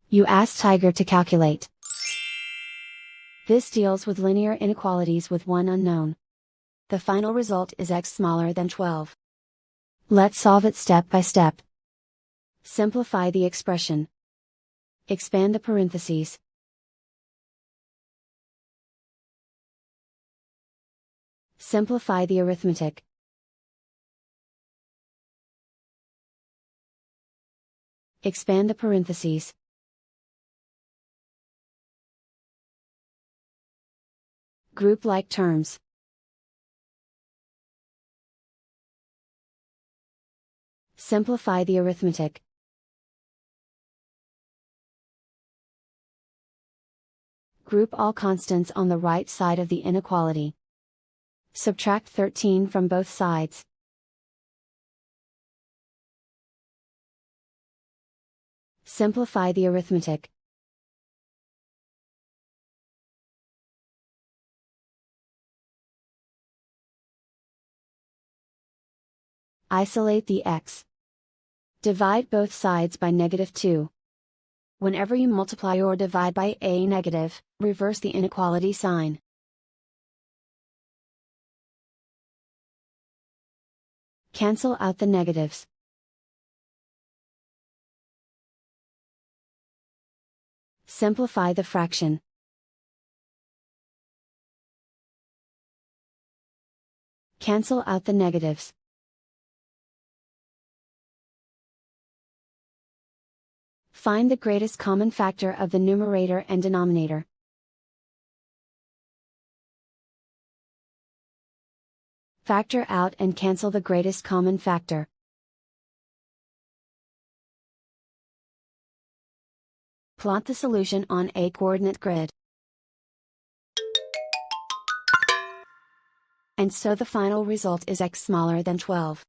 You ask Tiger to calculate. This deals with linear inequalities with one unknown. The final result is x smaller than 12. Let's solve it step by step. Simplify the expression. Expand the parentheses. Simplify the arithmetic. Expand the parentheses. Group like terms. Simplify the arithmetic. Group all constants on the right side of the inequality. Subtract 13 from both sides. Simplify the arithmetic. Isolate the x. Divide both sides by -2. Whenever you multiply or divide by a negative, reverse the inequality sign. Cancel out the negatives. Simplify the fraction. Cancel out the negatives. Find the greatest common factor of the numerator and denominator. Factor out and cancel the greatest common factor. Plot the solution on a coordinate grid. And so the final result is x smaller than 12.